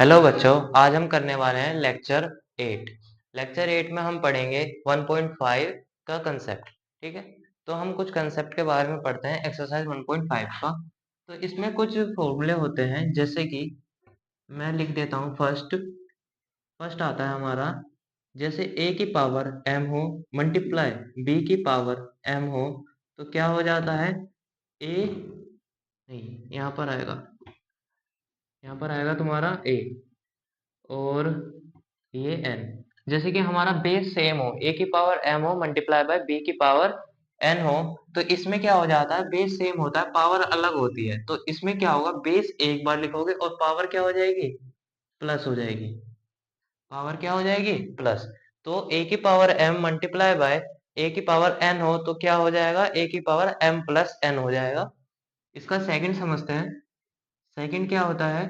Hello बच्चों, आज हम करने वाले हैं लेक्चर 8। लेक्चर 8 में हम पढ़ेंगे 1.5 का कंसेप्ट। ठीक है, तो हम कुछ कंसेप्ट के बारे में पढ़ते हैं एक्सरसाइज 1.5 का। तो इसमें कुछ फॉर्मूले होते हैं, जैसे कि मैं लिख देता हूँ। फर्स्ट आता है हमारा, जैसे a की पावर m हो मल्टीप्लाई b की पावर m हो, तो क्या हो जाता है a, नहीं यहाँ पर आएगा तुम्हारा a, और ये n। जैसे कि हमारा बेस सेम हो, a की पावर m हो मल्टीप्लाई बाय b की पावर n हो, तो इसमें क्या हो जाता है, बेस सेम होता है, पावर अलग होती है। तो इसमें क्या होगा, बेस एक बार लिखोगे और पावर क्या हो जाएगी, प्लस हो जाएगी। पावर क्या हो जाएगी, प्लस। तो a की power m multiply by a की पावर n हो, तो क्या हो जाएगा, a की पावर m प्लस n हो जाएगा। इसका सेकंड समझते हैं। सेकंड क्या होता है,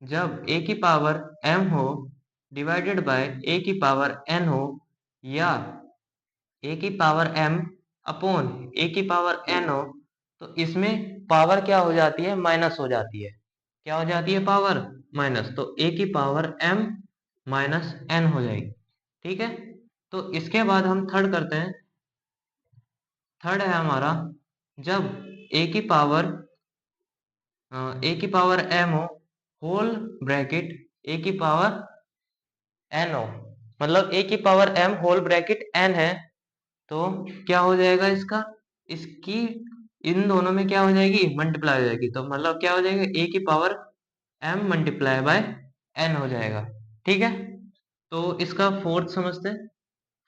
जब a की पावर m हो डिवाइडेड बाय a की पावर n हो, या a की पावर m अपॉन a की पावर n हो, तो इसमें पावर क्या हो जाती है, माइनस हो जाती है। क्या हो जाती है, पावर माइनस। तो a की पावर m माइनस n हो जाएगी। ठीक है, तो इसके बाद हम थर्ड करते हैं। थर्ड है हमारा, जब a की पावर m हो होल ब्रैकेट a की पावर n हो, मतलब a की power m whole bracket n है, तो क्या हो जाएगा इसका, इसकी इन दोनों में क्या हो जाएगी, मल्टीप्लाई हो जाएगी। तो मतलब क्या हो जाएगा, a की power m multiply by n हो जाएगा। ठीक है, तो इसका फोर्थ समझते हैं।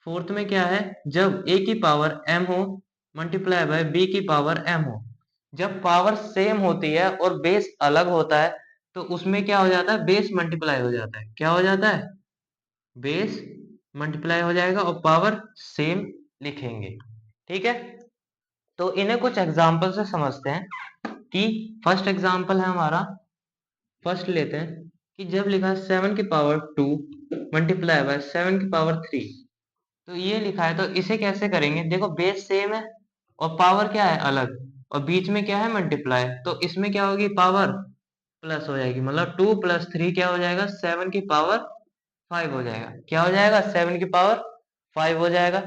फोर्थ में क्या है, जब a की पावर m हो मल्टीप्लाई बाय b की पावर m हो, जब पावर सेम होती है और बेस अलग होता है, तो उसमें क्या हो जाता है, बेस मल्टीप्लाई हो जाता है। क्या हो जाता है, बेस मल्टीप्लाई हो जाएगा और पावर सेम लिखेंगे। ठीक है, तो इन्हें कुछ एग्जाम्पल से समझते हैं। कि फर्स्ट एग्जाम्पल है हमारा, फर्स्ट लेते हैं कि जब लिखा है 7 की पावर 2 मल्टीप्लाई बाय 7 की पावर 3, तो ये लिखा है, तो इसे कैसे करेंगे, देखो बेस सेम है और पावर क्या है, अलग, और बीच में क्या है, मल्टीप्लाई। तो इसमें क्या होगी, पावर प्लस हो जाएगी, मतलब 2 प्लस 3 क्या हो जाएगा, 7 की पावर 5 हो जाएगा। क्या हो जाएगा, 7 की पावर 5 हो जाएगा।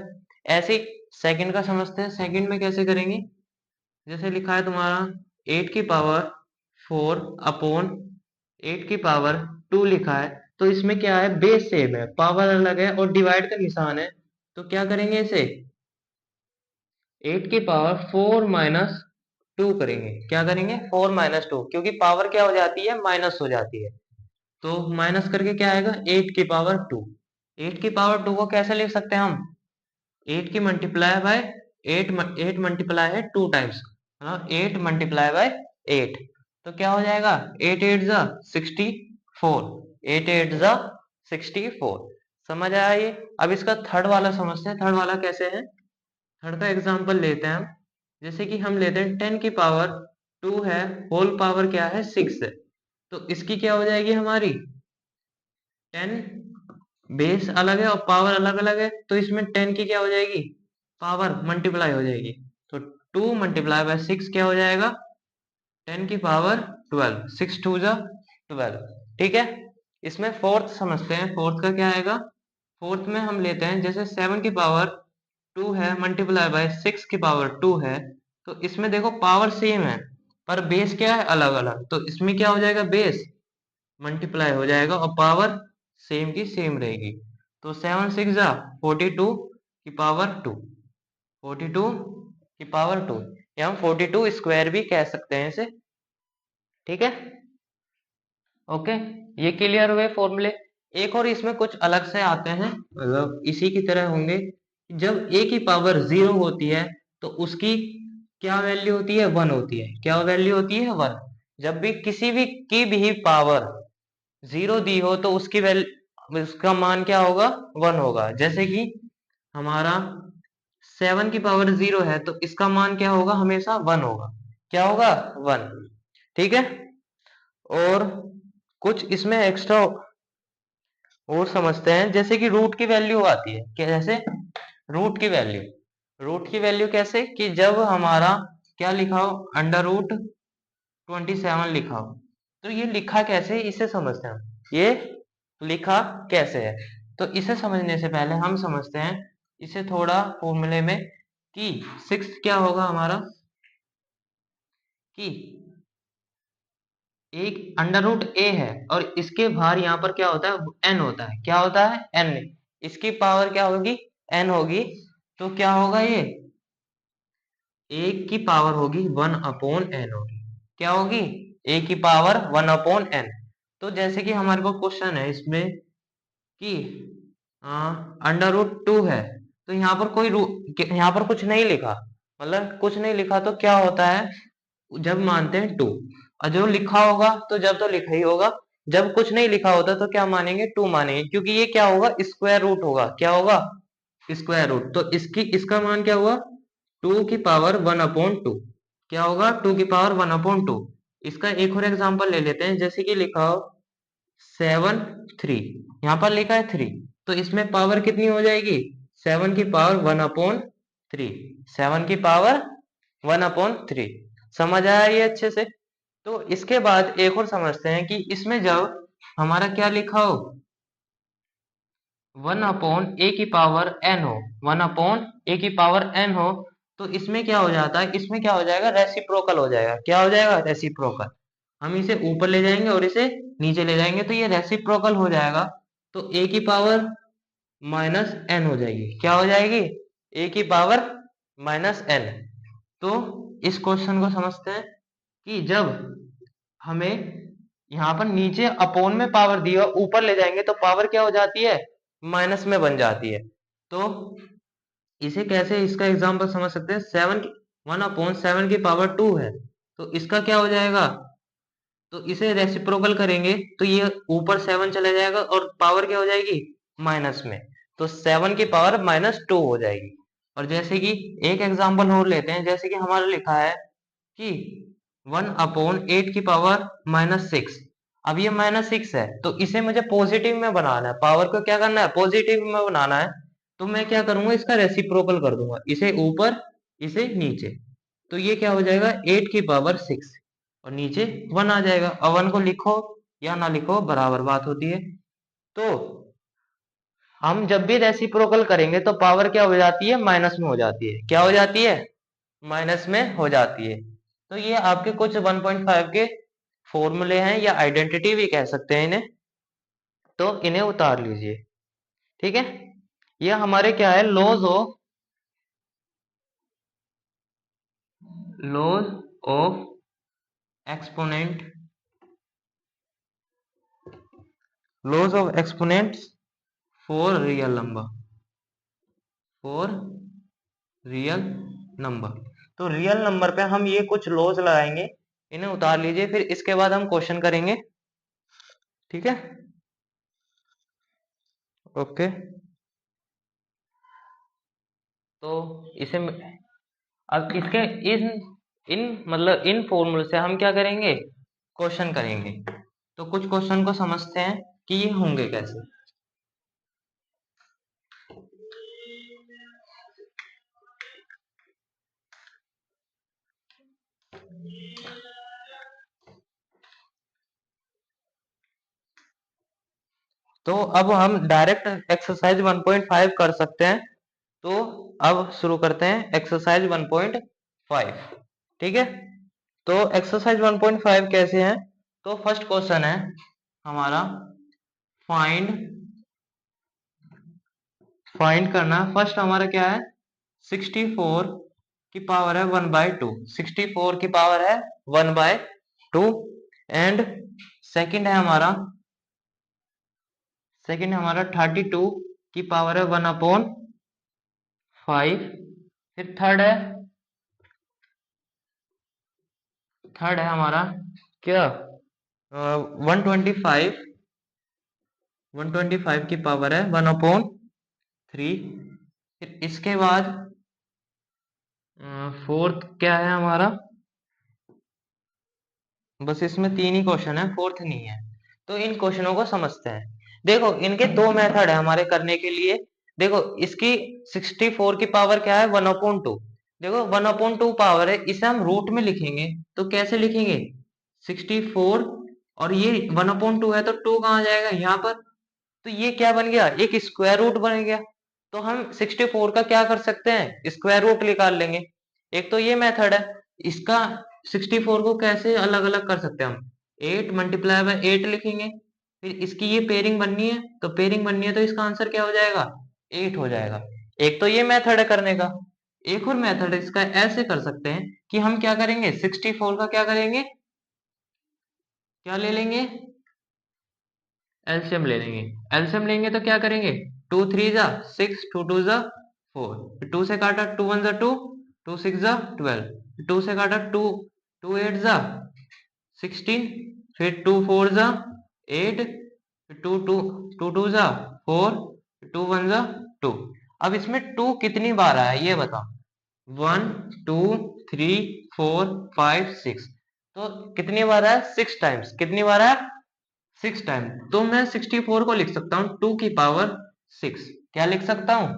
ऐसे ही सेकंड का समझते हैं। सेकंड में कैसे करेंगे, जैसे लिखा है तुम्हारा 8 की पावर 4 अपॉन 8 की पावर 2 लिखा है, तो इसमें क्या है, बेस सेम है, पावर अलग है और डिवाइड का निशान है। तो क्या करेंगे, इसे 8 की पावर 4 माइनस 2 करेंगे। क्या करेंगे, 4 माइनस 2, क्योंकि पावर क्या हो जाती है, माइनस हो जाती है। तो माइनस करके क्या आएगा, 8 की पावर 2। 8 की पावर 2 को कैसे लिख सकते हैं हम, 8 की मल्टीप्लाई बाय 8 मल्टीप्लाई है 2 टाइम्स, मतलब 8 मल्टीप्लाई बाय 8। तो क्या हो जाएगा, 8 8 जा 64, 8 8 जा 64। समझ आया ये। अब इसका थर्ड वाला समझते हैं। थर्ड वाला कैसे है, थर्ड का एग्जांपल लेते हैं हम। जैसे कि हम लेते हैं 10 की पावर 2 है, होल पावर क्या है, 6 है। तो इसकी क्या हो जाएगी हमारी, 10, बेस अलग है और पावर अलग अलग है, तो इसमें 10 की क्या हो जाएगी, पावर मल्टीप्लाई हो जाएगी। तो 2 मल्टीप्लाई बाय 6 क्या हो जाएगा, 10 की पावर 12, 6 2 जा 12। ठीक है, इसमें फोर्थ समझते हैं। फोर्थ का क्या आएगा, फोर्थ में हम लेते हैं, जैसे 7 की पावर 2 है मल्टीप्लाई बाय 6 की पावर 2 है, तो इसमें देखो पावर सेम है पर बेस क्या है, अलग अलग। तो इसमें क्या हो जाएगा, बेस मल्टीप्लाई हो जाएगा और पावर सेम की सेम रहेगी। तो 7 6 जा 42 की पावर 2, 42 की पावर 2, या हम 42 स्क्वायर भी कह सकते हैं इसे। ठीक है, ओके, ये क्लियर हुए फॉर्मूले। एक और इसमें कुछ अलग से आते हैं, मतलब इसी की तरह होंगे। जब a की पावर 0 होती है, तो उसकी क्या वैल्यू होती है, 1 होती है। क्या वैल्यू होती है, 1। जब भी किसी भी की भी पावर 0 दी हो, तो उसकी वैल्यू, उसका मान क्या होगा, 1 होगा। जैसे कि हमारा 7 की पावर 0 है, तो इसका मान क्या होगा, हमेशा 1 होगा। क्या होगा, 1। ठीक है, और कुछ इसमें एक्स्ट्रा और समझते हैं। जैसे कि रूट की वैल्यू आती है, कैसे, रूट की वैल्यू, रूट की वैल्यू कैसे, कि जब हमारा क्या लिखा हो, अंडर रूट 27 लिखा हो, तो ये लिखा कैसे, इसे समझते हैं हम। ये लिखा कैसे है। तो इसे समझने से पहले हम समझते हैं इसे थोड़ा फॉर्मूले में कि 6 क्या होगा हमारा, कि एक अंडर रूट ए है और इसके बाहर यहाँ पर क्या होता है, एन होता है। क्या होता है, एन। इसकी पावर क्या होगी, एन होगी। तो क्या होगा, ये ए की पावर होगी 1/n होगी। क्या होगी, ए की पावर 1/n। तो जैसे कि हमारे को क्वेश्चन है इसमें कि अंडर रूट 2 है, तो यहाँ पर यहाँ पर कुछ नहीं लिखा, मतलब कुछ नहीं लिखा तो क्या होता है, जब मानते हैं 2, और जो लिखा होगा तो जब तो लिखा ही होगा, जब कुछ नहीं लिखा होता तो क्या मानेंगे, 2 मानेंगे, क्योंकि ये क्या होगा, स्क्वायर रूट होगा। क्या होगा, स्क्वायर रूट। तो इसका मान क्या हुआ, 2 की पावर 1/2। क्या होगा, 2 की पावर 1/2। इसका एक और एग्जांपल ले लेते हैं, जैसे कि लिखा हो 7 3, यहाँ पर लिखा है 3, तो इसमें पावर कितनी हो जाएगी, 7 की पावर 1/3। 7 की पावर 1/3। समझ आया ये अच्छे से। तो इसके बाद एक और समझते हैं कि इसमें जब हमारा क्या लिखा हो, 1/a की पावर n हो, 1/a की पावर n हो, तो इसमें क्या हो जाता है, इसमें क्या हो जाएगा, रेसिप्रोकल हो जाएगा। क्या हो जाएगा, रेसिप्रोकल। हम इसे ऊपर ले जाएंगे और इसे नीचे ले जाएंगे तो ये रेसिप्रोकल हो जाएगा। तो a की पावर -n हो जाएगी। क्या हो जाएगी, a की पावर -n। तो इस क्वेश्चन को समझते हैं कि जब हमें यहाँ पर नीचे अपोन में पावर दी और ऊपर ले जाएंगे तो पावर क्या हो जाती है, माइनस में बन जाती है। तो इसे कैसे, इसका एग्जांपल समझ सकते हैं, 1/7 की पावर 2 है, तो इसका क्या हो जाएगा, तो इसे रेसिप्रोकल करेंगे तो ये ऊपर 7 चला जाएगा और पावर क्या हो जाएगी, माइनस में। तो 7 की पावर -2 हो जाएगी। और जैसे कि एक एग्जांपल और लेते हैं, जैसे कि हमारा लिखा है कि 1/8 की पावर -6। अब ये -6 है तो इसे मुझे पॉजिटिव में बनाना है, पावर को क्या करना है, पॉजिटिव में बनाना है। तो मैं क्या करूंगा, इसका रेसिप्रोकल कर दूंगा, इसे ऊपर इसे नीचे। तो ये क्या हो जाएगा, 8 की पावर 6 और नीचे 1 आ जाएगा। और 1 को लिखो या ना लिखो बराबर बात होती है। तो हम जब भी रेसिप्रोकल करेंगे तो पावर क्या हो जाती है, माइनस में हो जाती है। क्या हो जाती है, माइनस में हो जाती है। तो ये आपके कुछ 1.5 के फॉर्मूले हैं या आइडेंटिटी भी कह सकते हैं इन्हें, तो इन्हें उतार लीजिए। ठीक है, ये हमारे क्या है, laws of exponent, laws of exponents for real number, for real number. तो रियल नंबर पे हम ये कुछ लॉज लगाएंगे, इन्हें उतार लीजिए, फिर इसके बाद हम क्वेश्चन करेंगे। ठीक है, ओके। तो इसे अब इसके इन इन मतलब इन फॉर्मूले से हम क्या करेंगे, क्वेश्चन करेंगे। तो कुछ क्वेश्चन को समझते हैं कि ये होंगे कैसे। तो अब हम डायरेक्ट एक्सरसाइज 1.5 कर सकते हैं। तो अब शुरू करते हैं एक्सरसाइज 1.5। ठीक है, तो एक्सरसाइज 1.5 कैसे है। तो फर्स्ट क्वेश्चन है हमारा, फाइंड फाइंड करना। फर्स्ट हमारा क्या है, 64 की पावर है 1/2। 64 की पावर है 1/2। एंड सेकंड है हमारा, 32 की पावर है 1/5। फिर थर्ड है हमारा क्या, 125। 125 की पावर है 1/3। फिर इसके बाद फोर्थ क्या है हमारा, बस इसमें 3 ही क्वेश्चन है, फोर्थ नहीं है। तो इन क्वेश्चनों को समझते हैं। देखो इनके दो मेथड है हमारे करने के लिए। देखो इसकी 64 की पावर क्या है, 1/2। देखो 1/2 पावर है, इसे हम रूट में लिखेंगे तो कैसे लिखेंगे, 64 और ये 1/2 है तो 2 कहाँ जाएगा यहाँ पर। तो ये क्या बन गया, एक स्क्वायर रूट बन गया। तो हम 64 का क्या कर सकते हैं, स्क्वायर रूट निकाल लेंगे। एक तो ये मेथड है। इसका 64 को कैसे अलग अलग कर सकते हैं हम, 8 मल्टीप्लाई बाय 8 लिखेंगे। फिर इसकी ये पेयरिंग बननी है, तो पेयरिंग बननी है तो इसका आंसर क्या हो जाएगा, 8 हो जाएगा। एक तो ये मेथड है करने का। एक और मेथड इसका ऐसे कर सकते हैं कि हम क्या करेंगे, 64 का क्या करेंगे, क्या ले लेंगे, एलसीएम ले लेंगे। एलसीएम लेंगे तो क्या करेंगे, 2 3 जा 6, 2 2 जा 4, 2 से काटा 2 1 जा 2, 2 6 जा 12, 2 से काटा 2, 2 8 जा 16, फिर 2 4 जा 8, फिर 2 2 2 2 जा 4, 2 1 जा 2। अब इसमें 2 कितनी बार आया ये बताओ, 1 2 3 4 5 6, तो कितनी बार आया, 6 टाइम्स। कितनी बार आया, 6 टाइम। तो मैं 64 को लिख सकता हूँ 2 की पावर 6। क्या लिख सकता हूँ,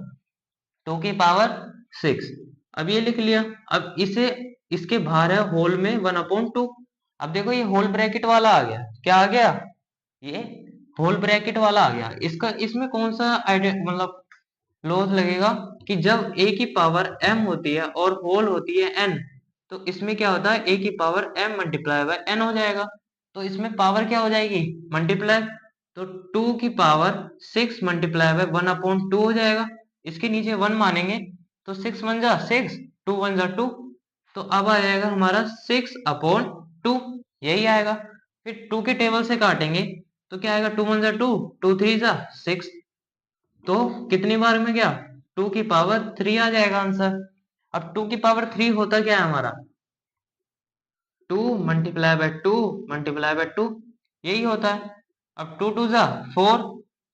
2 की पावर 6। अब ये लिख लिया। अब इसे, इसके बाहर है होल में 1/2। अब देखो ये होल ब्रैकेट वाला आ गया, क्या आ गया, ये होल ब्रैकेट वाला आ गया। इसका, इसमें कौन सा आइडिया मतलब लॉज लगेगा कि जब a की पावर m होती है और होल होती है n, तो इसमें क्या होता है, a की power m multiply by n हो जाएगा। तो इसमें पावर क्या हो जाएगी, मल्टीप्लाई। तो 2 की पावर 6 मल्टीप्लाई बाय 1/2 हो जाएगा। इसके नीचे 1 मानेंगे तो 6 1 जा 6, 2 1 जा 2। तो अब आ जाएगा हमारा 6/2, यही आएगा। फिर 2 के टेबल से काटेंगे तो क्या आएगा, 2 1 जा 2, 2 3 जा 6। तो कितनी बार में गया, 2 की पावर 3 आ जाएगा आंसर। अब 2 की पावर 3 होता क्या है हमारा, 2 मल्टीप्लाई बाय 2 मल्टीप्लाई बाय 2, यही होता है। अब 2 2 जा 4,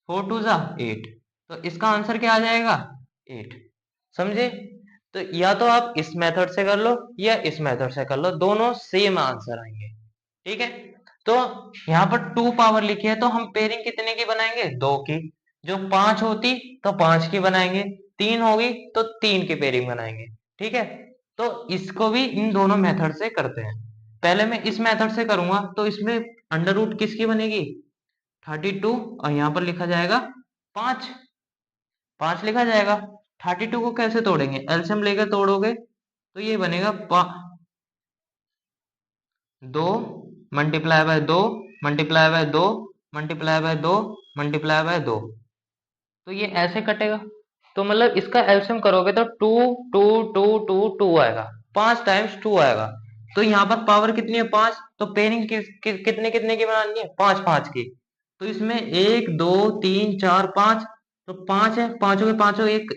4 2 जा 8, तो इसका आंसर क्या आ जाएगा, 8। समझे। तो या तो आप इस मेथड से कर लो या इस मेथड से कर लो, दोनों सेम आंसर आएंगे। ठीक है। तो यहाँ पर 2 पावर लिखी है तो हम पेयरिंग कितने की बनाएंगे, 2 की। जो 5 होती तो 5 की बनाएंगे, 3 होगी तो 3 की पेयरिंग बनाएंगे। ठीक है। तो इसको भी इन दोनों मेथड से करते हैं। पहले मैं इस मेथड से करूंगा तो इसमें अंडर रूट किसकी बनेगी, 32, और यहाँ पर लिखा जाएगा 5, 5 लिखा जाएगा। 32 को कैसे तोड़ेंगे, एलसीएम लेकर तोड़ोगे तो ये बनेगा 2 multiply by 2 multiply by 2 multiply by 2 multiply by 2, तो ये ऐसे कटेगा। तो मतलब इसका एलसीएम करोगे तो 2 2 2 2 2 आएगा, 5 टाइम्स 2 आएगा। तो यहाँ पर पावर कितनी है, 5। तो पेयरिंग कितने कितने की बनानी है, 5 5 की। तो इसमें 1 2 3 4 5, तो 5 है, पांचों के पांचों एक,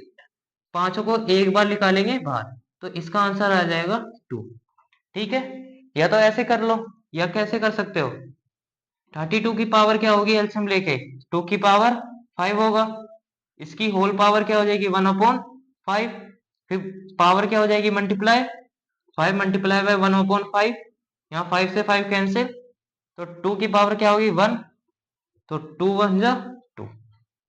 पांचों को एक बार निकालेंगे बाहर, तो इसका आंसर आ जाएगा 2। ठीक है। या तो ऐसे कर लो या कैसे कर सकते हो, 32 की पावर क्या होगी एलसीएम लेके, 2 की पावर 5 होगा। इसकी होल पावर क्या हो जाएगी, 1/5। फिर पावर क्या हो जाएगी, मल्टीप्लाई, 5 मल्टीप्लाई बाय 1/5। यहाँ 5 से 5 कैंसिल, तो 2 की पावर क्या होगी, 1। तो 2 1 जा 2,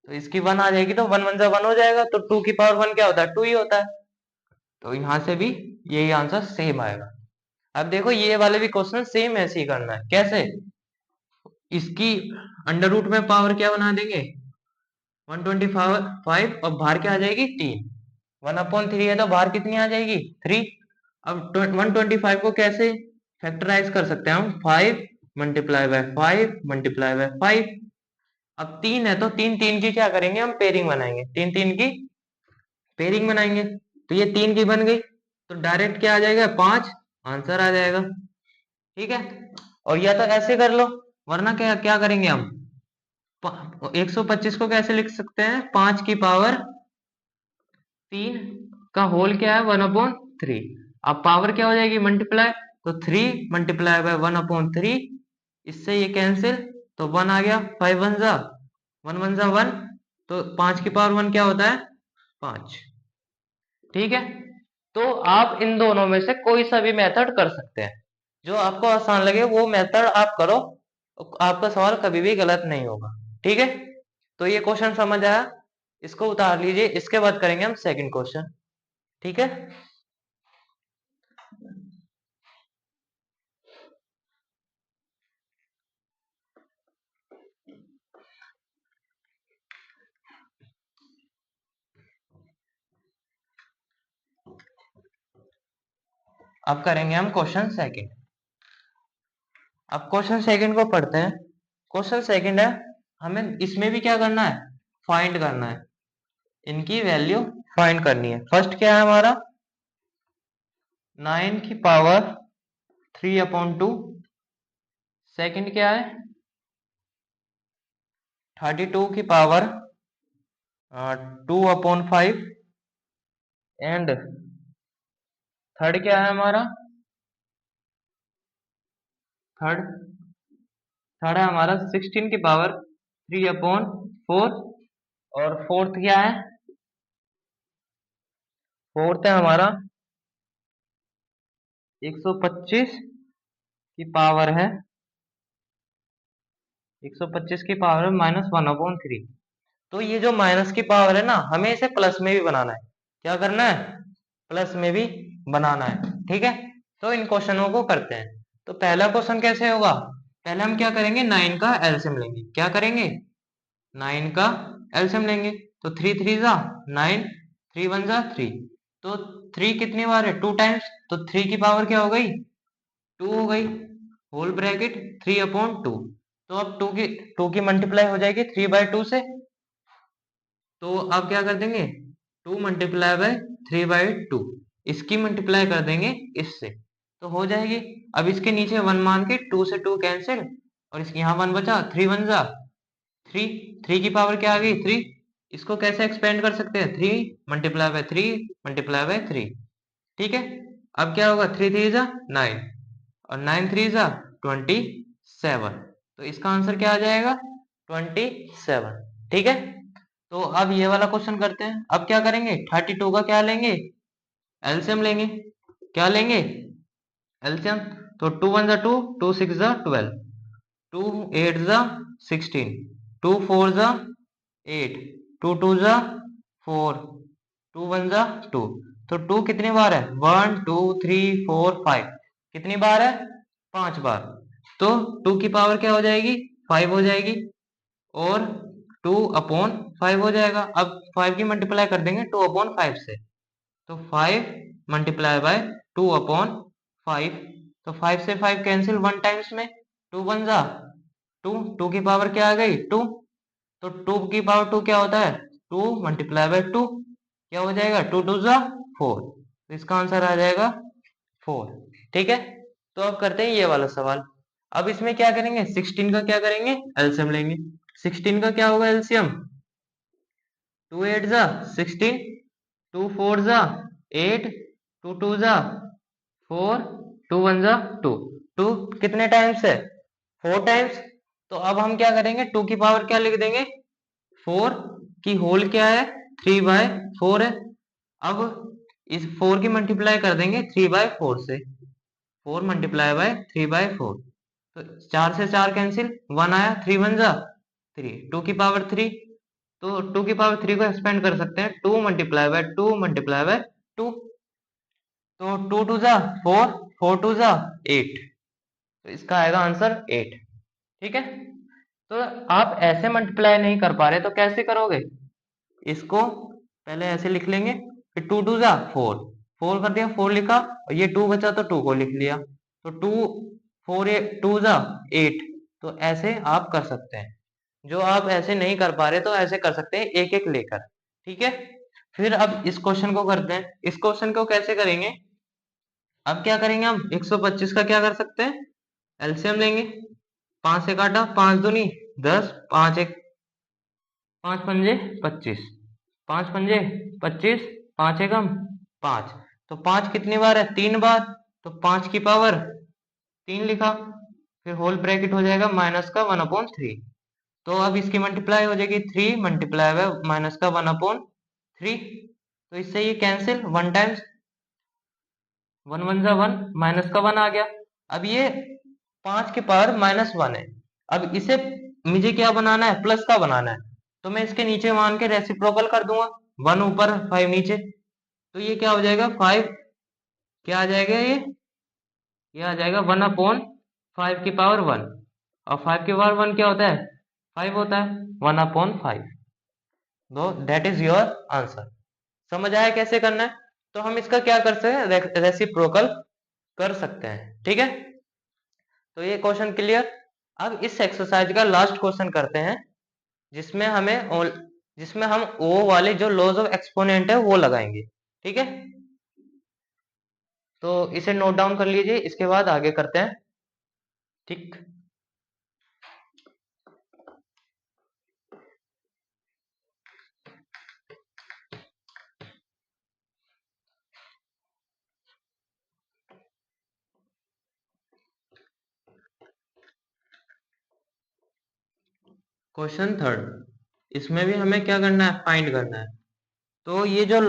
तो इसकी 1 आ जाएगी, तो 1 1 जा 1 हो जाएगा। तो 2 की पावर 1 क्या होता है, 2 ही होता है। तो यहाँ से भी यही आंसर सेम आएगा। अब देखो ये वाले भी क्वेश्चन सेम ऐसे ही करना है। कैसे, इसकी अंडर रूट में पावर क्या बना देंगे, 125, और बाहर क्या आ जाएगी, 3। 1/3 है तो बाहर कितनी आ जाएगी, 3। अब 125 को कैसे फैक्टराइज कर सकते हैं हम, 5 मल्टीप्लाई बाय 5 मल्टीप्लाई बाय 5। अब 3 है तो 3 3 की क्या करेंगे, हम पेयरिंग बनाएंगे, 3 3 की पेयरिंग बनाएंगे। तो ये 3 की बन गई, तो डायरेक्ट क्या आ जाएगा, 5 आंसर आ जाएगा। ठीक है। और या तो ऐसे कर लो, वरना क्या क्या करेंगे हम, 125 को कैसे लिख सकते हैं, 5 की पावर 3 का होल क्या है, 1/3। अब पावर क्या हो जाएगी, मल्टीप्लाई, तो 3 मल्टीप्लाई बाय 1/3, इससे ये कैंसिल, तो 1 आ गया, 5 1 जा 1 1 जा 1, तो 5 की पावर 1 क्या होता है, 5। ठीक है। तो आप इन दोनों में से कोई सा भी मेथड कर सकते हैं, जो आपको आसान लगे वो मेथड आप करो, आपका सवाल कभी भी गलत नहीं होगा। ठीक है। तो ये क्वेश्चन समझ आया, इसको उतार लीजिए, इसके बाद करेंगे हम सेकंड क्वेश्चन। ठीक है। अब करेंगे हम क्वेश्चन सेकंड। अब क्वेश्चन सेकंड को पढ़ते हैं। क्वेश्चन सेकंड है, हमें इसमें भी क्या करना है, फाइंड करना है, इनकी वैल्यू फाइंड करनी है। फर्स्ट क्या है हमारा, 9 की पावर 3/2। सेकंड क्या है, 32 की पावर 2/5। एंड थर्ड क्या है हमारा, थर्ड थर्ड है हमारा 16 की पावर 3/4। और फोर्थ क्या है, फोर्थ है हमारा 125 की पावर है, 125 की पावर -1/3। तो ये जो माइनस की पावर है ना, हमें इसे प्लस में भी बनाना है। क्या करना है, प्लस में भी बनाना है। ठीक है, तो इन क्वेश्चनों को करते हैं। तो पहला क्वेश्चन कैसे होगा, पहले हम क्या करेंगे, 9 का एलसीएम लेंगे। क्या करेंगे, 9 का एलसीएम लेंगे। तो 3 3 जा 9, 3 1 जा 3। तो 3 कितनी बार है, 2 टाइम्स। तो 3 की पावर क्या हो गई, 2 हो गई, होल ब्रैकेट 3/2। तो अब 2 की मल्टीप्लाई हो जाएगी 3/2 से। तो अब क्या कर देंगे, 2 मल्टीप्लाई बाय 3/2, इसकी मल्टीप्लाई कर देंगे इससे, तो हो जाएगी। अब इसके नीचे 1 मान के 2 से 2 कैंसिल, और इसके यहाँ 1 बचा, 3 1 जा 3। 3 की पावर क्या आ गई, 3। इसको कैसे एक्सपेंड कर सकते हैं, 3 मल्टीप्लाई बाय 3 मल्टीप्लाई बाय 3। ठीक है, अब क्या होगा, 3 3 जा 9, और 9 3 जा 27। तो इसका आंसर क्या आ जाएगा, 27। ठीक है, तो अब ये वाला क्वेश्चन करते हैं। अब क्या करेंगे, 32 का क्या लेंगे, एलसीएम लेंगे। क्या लेंगे, एलसीएम। तो 2 1 जा 2, 2 6 जा 12, 2 8 जा 16, 2 4 जा 8, 2 2 जा 4, 2 1 जा 2। तो 2 कितनी बार है, 1 2 3 4 5। कितनी बार है, 5 बार। तो 2 की पावर क्या हो जाएगी, 5 हो जाएगी, और 2/5 हो जाएगा। अब 5 की मल्टीप्लाई कर देंगे 2/5 से। तो 5 मल्टीप्लाई बाय 2/5। तो 5 से 5 कैंसिल 1 टाइम्स में, 2 1 जा 2, 2 की पावर क्या आ गई, 2। तो 2 की पावर 2 क्या होता है, 2 मल्टीप्लाई बाय 2, क्या हो जाएगा, 2 2 जा 4। तो इसका आंसर आ जाएगा 4। ठीक है, तो अब करते हैं ये वाला सवाल। अब इसमें क्या करेंगे, 16 का क्या करेंगे, एलसीएम लेंगे। 16 का क्या होगा एलसीएम, 2 8 जा 16, 2 4 जा 8, 2 2 जा 4, 2 1 जा 2। 2 कितने टाइम्स है, 4 टाइम्स। तो अब हम क्या करेंगे, 2 की पावर क्या लिख देंगे, 4 की होल क्या है, 3/4 है। अब इस 4 की मल्टीप्लाई कर देंगे 3/4 से, 4 मल्टीप्लाई बाय 3/4। तो 4 से 4 कैंसिल, 1 आया, 3 1 जा 3, 2 की पावर 3। तो 2 की पावर 3 को एक्सपेंड कर सकते हैं, 2 मल्टीप्लाई बाय 2 मल्टीप्लाई बाय 2। तो 2 2 जा 4, 4 2 जा 8। तो इसका आएगा आंसर 8। ठीक है, तो आप ऐसे मल्टीप्लाई नहीं कर पा रहे तो कैसे करोगे, इसको पहले ऐसे लिख लेंगे, फिर 2 2 जा 4, 4 कर दिया, 4 लिखा, और ये 2 बचा तो 2 को लिख लिया। तो 2 4 2 जा 8। तो ऐसे आप कर सकते हैं। जो आप ऐसे नहीं कर पा रहे तो ऐसे कर सकते हैं, एक एक लेकर। ठीक है, फिर अब इस क्वेश्चन को करते हैं। इस क्वेश्चन को कैसे करेंगे, अब क्या करेंगे, हम 125 का क्या कर सकते हैं, एलसीएम लेंगे। 5 से काटा, 5 दूनी 10, 5 एक 5 पंजे 25, 5 पंजे 25, 5 एकम 5। तो 5 कितनी बार है, 3 बार। तो 5 की पावर 3 लिखा, फिर होल ब्रैकेट हो जाएगा माइनस का 1/3। तो अब इसकी मल्टीप्लाई हो जाएगी, 3 मल्टीप्लाई बाय माइनस का 1/3। तो इससे ये कैंसिल 1 टाइम्स, 1 1 जा 1, माइनस का 1 आ गया। अब ये 5 की पावर -1 है। अब इसे मुझे क्या बनाना है, प्लस का बनाना है। तो मैं इसके नीचे मान के रेसिप्रोकल कर दूंगा, 1 ऊपर 5 नीचे। तो ये क्या हो जाएगा, 5 क्या आ जाएगा, ये आ जाएगा 1/5 की पावर 1। और 5 की पावर 1 क्या होता है, 5 होता है, 1/5। तो दैट इज योर आंसर। समझ आया कैसे करना है। तो हम इसका क्या कर सकते हैं, रेसिप्रोकल कर सकते हैं। ठीक है, तो ये क्वेश्चन क्लियर। अब इस एक्सरसाइज का लास्ट क्वेश्चन करते हैं, जिसमें जिसमें हम ओ वाले जो लॉज ऑफ एक्सपोनेंट है वो लगाएंगे। ठीक है, तो इसे नोट डाउन कर लीजिए, इसके बाद आगे करते हैं। ठीक, क्वेश्चन थर्ड, इसमें भी हमें क्या करना है, फाइंड करना है। तो ये जो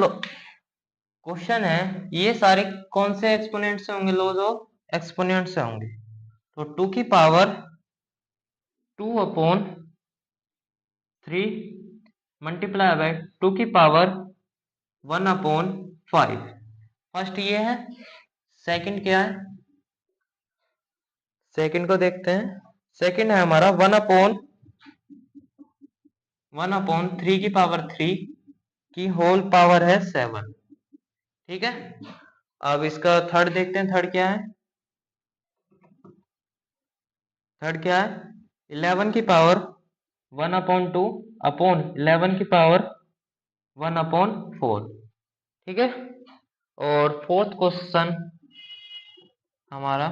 क्वेश्चन है, ये सारे कौन से एक्सपोनेंट से होंगे, लॉज ऑफ एक्सपोनेंट से होंगे। तो 2 की पावर 2/3 मल्टीप्लाई बाय 2 की पावर 1/5। फर्स्ट ये है, सेकंड क्या है, सेकंड को देखते हैं। सेकंड है हमारा 1/3 की पावर 3 की होल पावर है 7। ठीक है, अब इसका थर्ड देखते हैं, थर्ड क्या है, थर्ड क्या है, 11 की पावर 1/2 अपॉन 11 की पावर 1/4। ठीक है, और फोर्थ क्वेश्चन हमारा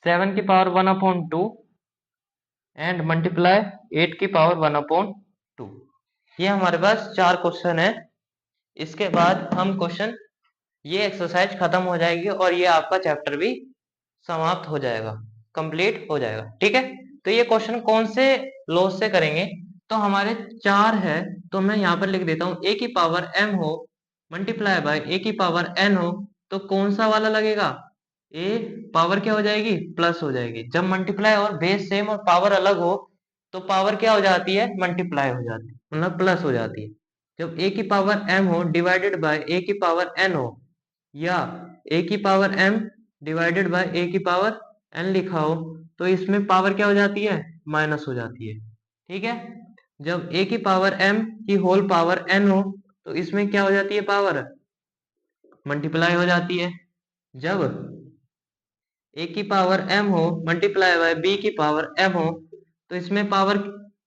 7 की पावर 1/2 एंड मल्टीप्लाई 8 की पावर 1/2। ये हमारे पास चार क्वेश्चन है। इसके बाद हम क्वेश्चन, ये एक्सरसाइज खत्म हो जाएगी और ये आपका चैप्टर भी समाप्त हो जाएगा, कंप्लीट हो जाएगा। ठीक है, तो ये क्वेश्चन कौन से लॉज से करेंगे, तो हमारे चार है, तो मैं यहाँ पर लिख देता हूँ, ए की पावर m हो मल्टीप्लाई बाय ए की पावर n हो, तो कौन सा वाला लगेगा, ए पावर क्या हो जाएगी, प्लस हो जाएगी। जब मल्टीप्लाई और बेस सेम और पावर अलग हो तो पावर क्या हो जाती है, मल्टीप्लाई हो जाती है, मतलब प्लस हो जाती है। जब ए की पावर m हो डिवाइडेड बाय ए की पावर n हो, या ए की पावर m डिवाइडेड बाय ए की पावर n लिखा हो, तो इसमें पावर क्या हो जाती है, माइनस हो जाती है। ठीक है, जब ए की पावर m की होल पावर n हो, तो इसमें क्या हो जाती है, पावर मल्टीप्लाई हो जाती है। जब ए की पावर m हो मल्टीप्लाई बाय बी की पावर m हो, तो इसमें पावर,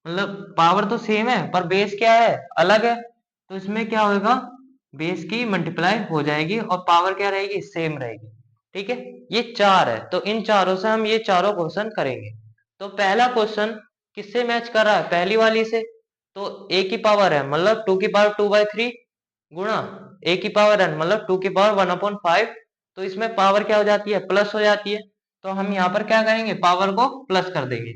मतलब पावर तो सेम है पर बेस क्या है, अलग है, तो इसमें क्या होगा, बेस की मल्टीप्लाई हो जाएगी और पावर क्या रहेगी, सेम रहेगी। ठीक है, ये चार है, तो इन चारों से हम ये चारों क्वेश्चन करेंगे। तो पहला क्वेश्चन किससे मैच कर रहा है, पहली वाली से। तो ए की पावर है मतलब 2 की पावर 2/3 गुणा ए की पावर n मतलब 2 की पावर 1/5, तो इसमें पावर क्या हो जाती है, प्लस हो जाती है। तो हम यहाँ पर क्या करेंगे, पावर को प्लस कर देंगे,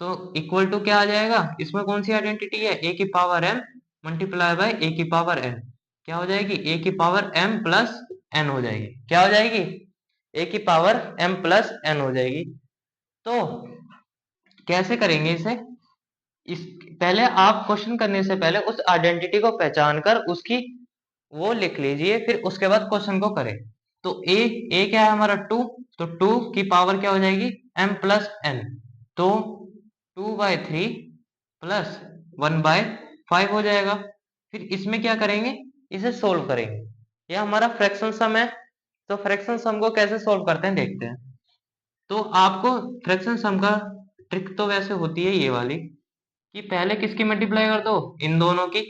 तो इक्वल टू क्या आ जाएगा, इसमें कौन सी आइडेंटिटी है, ए की पावर m मल्टीप्लाई बाय ए की पावर n, क्या हो जाएगी, ए की पावर m प्लस n हो जाएगी, क्या हो जाएगी, ए की पावर m प्लस n हो जाएगी। तो कैसे करेंगे इसे, इस पहले आप क्वेश्चन करने से पहले उस आइडेंटिटी को पहचान कर उसकी वो लिख लीजिए, फिर उसके बाद क्वेश्चन को करें। तो ए क्या है हमारा 2, तो 2 की पावर क्या हो जाएगी, m प्लस n, तो 2/3 प्लस 1/5 हो जाएगा। फिर इसमें क्या करेंगे, इसे सोल्व करेंगे, यह हमारा फ्रैक्शन सम है। तो फ्रैक्शन सम को कैसे सोल्व करते हैं देखते हैं। तो आपको फ्रैक्शन सम का ट्रिक तो वैसे होती है ये वाली, कि पहले किसकी मल्टीप्लाई कर दो, इन दोनों की,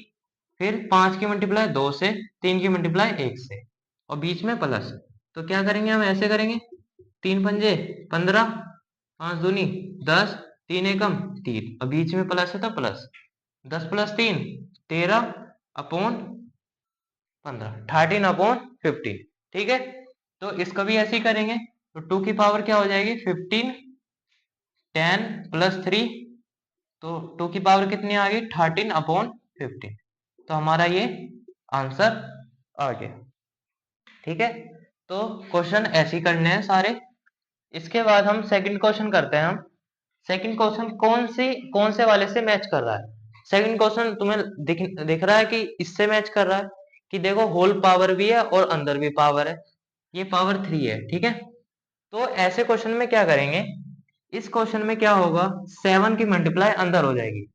फिर 5 की मल्टीप्लाई 2 से, 3 की मल्टीप्लाई 1 से, और बीच में प्लस। तो क्या करेंगे, हम ऐसे करेंगे, 3 पंजे 15, 5 दूनी 10, 3 एकम 3, और बीच में प्लस है तो प्लस, 10 प्लस 3 13 अपॉन 15, 13/15। ठीक है, तो इसका भी ऐसे ही करेंगे, तो 2 की पावर क्या हो जाएगी 15, 10 प्लस 3, तो 2 की पावर कितनी आ गई 13/15। तो हमारा ये आंसर आ गया। ठीक है, तो क्वेश्चन ऐसे ही करने हैं सारे। इसके बाद हम सेकंड क्वेश्चन करते हैं। हम सेकंड क्वेश्चन कौन से वाले से मैच कर रहा है। सेकंड क्वेश्चन तुम्हें दिख रहा है कि इससे मैच कर रहा है, कि देखो होल पावर भी है और अंदर भी पावर है, ये पावर 3 है। ठीक है, तो ऐसे क्वेश्चन में क्या करेंगे, इस क्वेश्चन में क्या होगा, 7 की मल्टीप्लाई अंदर हो जाएगी,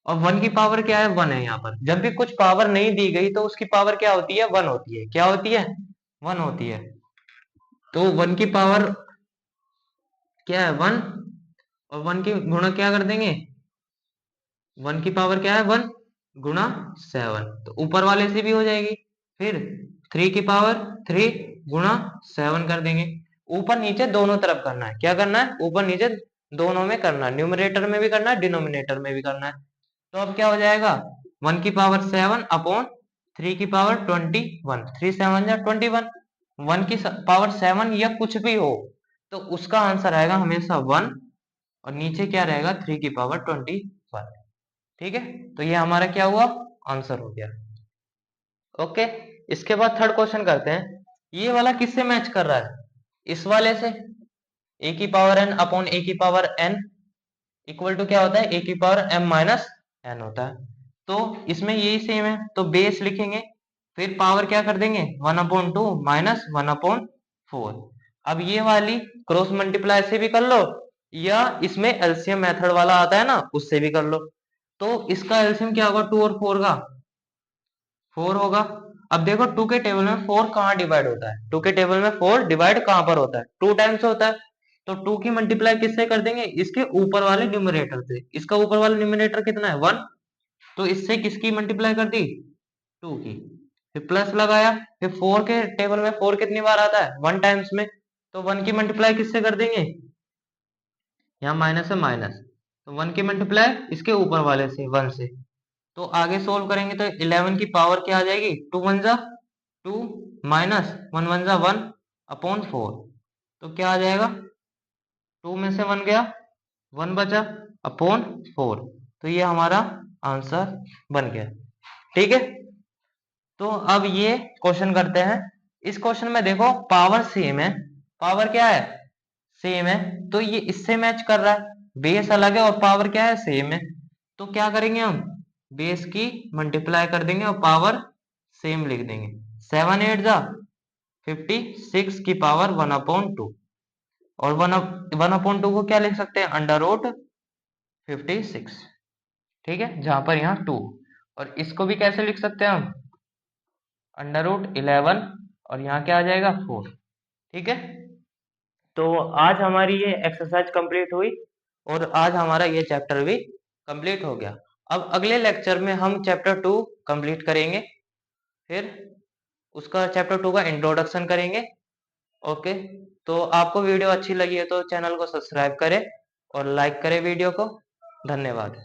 और 1 की पावर क्या है, 1 है। यहाँ पर जब भी कुछ पावर नहीं दी गई तो उसकी पावर क्या होती है, 1 होती है, क्या होती है, 1 होती है। तो 1 की पावर क्या है 1, और 1 की गुणा क्या कर देंगे, 1 की पावर क्या है 1 गुणा 7, तो ऊपर वाले से भी हो जाएगी। फिर 3 की पावर 3 गुणा 7 कर देंगे। ऊपर नीचे दोनों तरफ करना है, क्या करना है, ऊपर नीचे दोनों में करना है, न्यूमरेटर में भी करना है, डिनोमिनेटर में भी करना है। तो अब क्या हो जाएगा, 1 की पावर 7 अपॉन 3 की पावर 21, 3 7 जा 21, 1 की पावर 7 या कुछ भी हो तो उसका आंसर आएगा हमेशा 1, और नीचे क्या रहेगा 3 की पावर 21। ठीक है, तो ये हमारा क्या हुआ, आंसर हो गया। ओके, इसके बाद थर्ड क्वेश्चन करते हैं। ये वाला किससे मैच कर रहा है, इस वाले से, ए की पावर एन अपॉन ए की पावर एन इक्वल टू क्या होता है, ए की पावर एम माइनस एन होता है। तो इसमें यही सेम है, तो बेस लिखेंगे, फिर पावर क्या कर देंगे 1/2 माइनस 1/4। अब ये वाली क्रॉस मल्टीप्लाई से भी कर लो, या इसमें एलसीएम मेथड वाला आता है ना, उससे भी कर लो। तो इसका एलसीएम क्या होगा, 2 और 4 का 4 होगा। अब देखो 2 के टेबल में 4 कहाँ डिवाइड होता है, 2 के टेबल में 4 डिवाइड कहाँ पर होता है, 2 टाइम्स होता है। तो 2 की मल्टीप्लाई किससे कर देंगे, इसके ऊपर वाले न्यूमरेटर से। इसका ऊपर वाला न्यूमरेटर कितना है 1, तो इससे किसकी मल्टीप्लाई कर दी 2 की, फिर प्लस लगाया, फिर 4 के टेबल में 4 कितनी बार आता है 1 टाइम्स में, तो 1 की मल्टीप्लाई किससे कर देंगे, यहाँ माइनस है माइनस, तो 1 की मल्टीप्लाई इसके ऊपर वाले से 1 से। तो आगे सोल्व करेंगे तो 11 की पावर क्या आ जाएगी, 2 1 जा 2 माइनस 1 1 जा 1 अपॉन 4, तो क्या आ जाएगा, 2 में से 1 गया 1 बचा अपॉन 4, तो ये हमारा आंसर बन गया। ठीक है, तो अब ये क्वेश्चन करते हैं। इस क्वेश्चन में देखो पावर सेम है, पावर क्या है सेम है, तो ये इससे मैच कर रहा है, बेस अलग है और पावर क्या है सेम है। तो क्या करेंगे हम, बेस की मल्टीप्लाई कर देंगे और पावर सेम लिख देंगे, 7 8 जा 56 की पावर 1/2, और 1/2 को क्या लिख सकते हैं, अंडर रूट 56। ठीक है, जहां पर यहाँ 2, और इसको भी कैसे लिख सकते हैं हम, अंडर रूट 11, और यहाँ क्या आ जाएगा 4। ठीक है, तो आज हमारी ये एक्सरसाइज कंप्लीट हुई, और आज हमारा ये चैप्टर भी कंप्लीट हो गया। अब अगले लेक्चर में हम चैप्टर 2 कंप्लीट करेंगे, फिर उसका चैप्टर 2 का इंट्रोडक्शन करेंगे। ओके, तो आपको वीडियो अच्छी लगी है तो चैनल को सब्सक्राइब करें और लाइक करें वीडियो को। धन्यवाद।